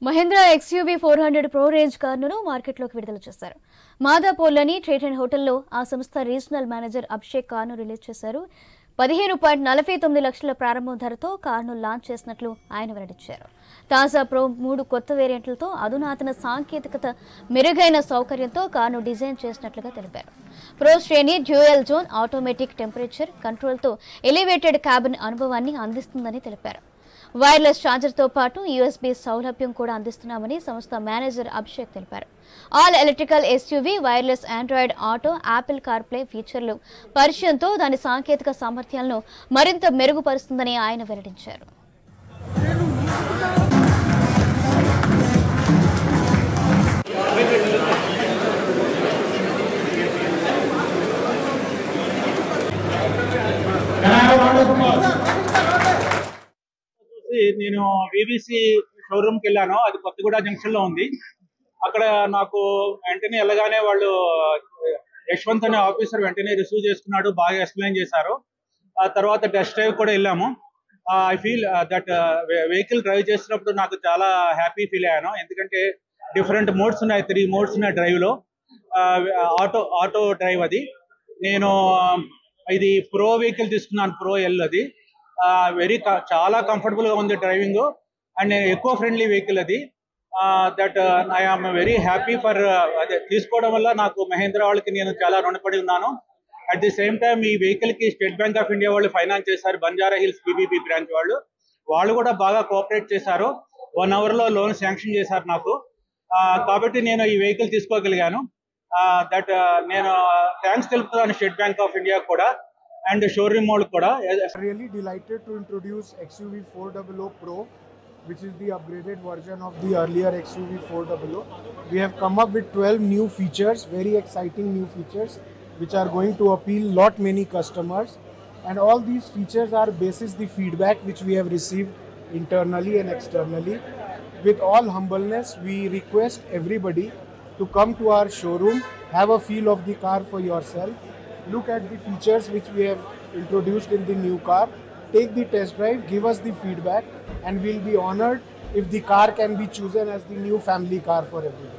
Mahindra XUV 400 Pro range కారును మార్కెట్లోకి విడుదల చేశారు. మాదాపూర్లోని ట్రేట్ అండ్ హోటల్లో ఆ సంస్థ రీజనల్ మేనేజర్ అభిషేక్ కారును రిలీజ్ చేశారు. 15.49 లక్షల ప్రారంభ ధరతో కారును లాంచ్ చేసినట్లు ఆయన వెల్లడించారు. తాజా ప్రో 3 కొత్త వేరియంట్లతో అధునాతన సాంకేతికత, మెరుగైన సౌకర్యంతో కారును డిజైన్ చేసినట్లుగా తెలిపారు. ప్రో శ్రేణి డ్యూయల్ జోన్ ఆటోమేటిక్ టెంపరేచర్ కంట్రోల్తో ఎలివేటెడ్ క్యాబిన్ అనుభవాన్ని అందిస్తుందని తెలిపారు. వైర్లెస్ ఛార్జర్తో పాటు USB సౌలభ్యం కూడా అందిస్తున్నామని సంస్థ మేనేజర్ అభిషేక్ తెలిపారు. All electrical SUV wireless Android auto, Apple CarPlay ఫీచర్లు పరిచయంతో దాని సాంకేతిక సామర్థ్యాలను మరింత మెరుగుపరుస్తుందని ఆయన వెల్లడించారు. నేను BBC షోరూమ్కి వెళ్ళాను. అది కొత్తగూడ జంక్షన్ లో ఉంది. అక్కడ నాకు వెంటనే వెళ్ళగానే వాళ్ళు యశ్వంత్ అనే ఆఫీసర్ వెంటనే రిసీవ్ చేసుకున్నాడు, బాగా ఎక్స్ప్లెయిన్ చేశారు. ఆ తర్వాత టెస్ట్ డ్రైవ్ కూడా వెళ్ళాము. I feel that vehicle drive చేసినప్పుడు నాకు చాలా హ్యాపీ ఫీల్ అయ్యాను. ఎందుకంటే డిఫరెంట్ మోడ్స్ ఉన్నాయి, 3 మోడ్స్ ఉన్నాయి డ్రైవ్ లో. ఆటో డ్రైవ్ అది. నేను ఇది ప్రో వెహికల్ తీసుకున్నాను, Pro L అది. చాలా కంఫర్టబుల్ గా ఉంది డ్రైవింగ్ అండ్ ఎక్కువ ఫ్రెండ్లీ వెహికల్ అది. That I am very happy for అదే తీసుకోవడం వల్ల నాకు మహేంద్ర వాళ్ళకి నేను చాలా రుణపడి ఉన్నాను. అట్ ది సేమ్ టైం ఈ వెహికల్ కి స్టేట్ బ్యాంక్ ఆఫ్ ఇండియా వాళ్ళు ఫైనాన్స్ చేశారు. బంజారా హిల్స్ BBB బ్రాంచ్ వాళ్ళు కూడా బాగా కోఆపరేట్ చేశారు. 1 hour లో లోన్ శాంక్షన్ చేశారు నాకు. కాబట్టి నేను ఈ వెహికల్ తీసుకోగలిగాను. దట్ నేను థ్యాంక్స్ తెలుపుతున్నాను స్టేట్ బ్యాంక్ ఆఫ్ ఇండియా కూడా and showroom mode kuda. Really delighted to introduce XUV 400 Pro, which is the upgraded version of the earlier XUV 400. We have come up with 12 new features, very exciting new features, which are going to appeal many customers. And all these features are basis the feedback which we have received internally and externally. With all humbleness, we request everybody to come to our showroom, have a feel of the car for yourself. Look at the features which we have introduced in the new car. Take the test drive, give us the feedback, and we'll be honored if the car can be chosen as the new family car for everyone.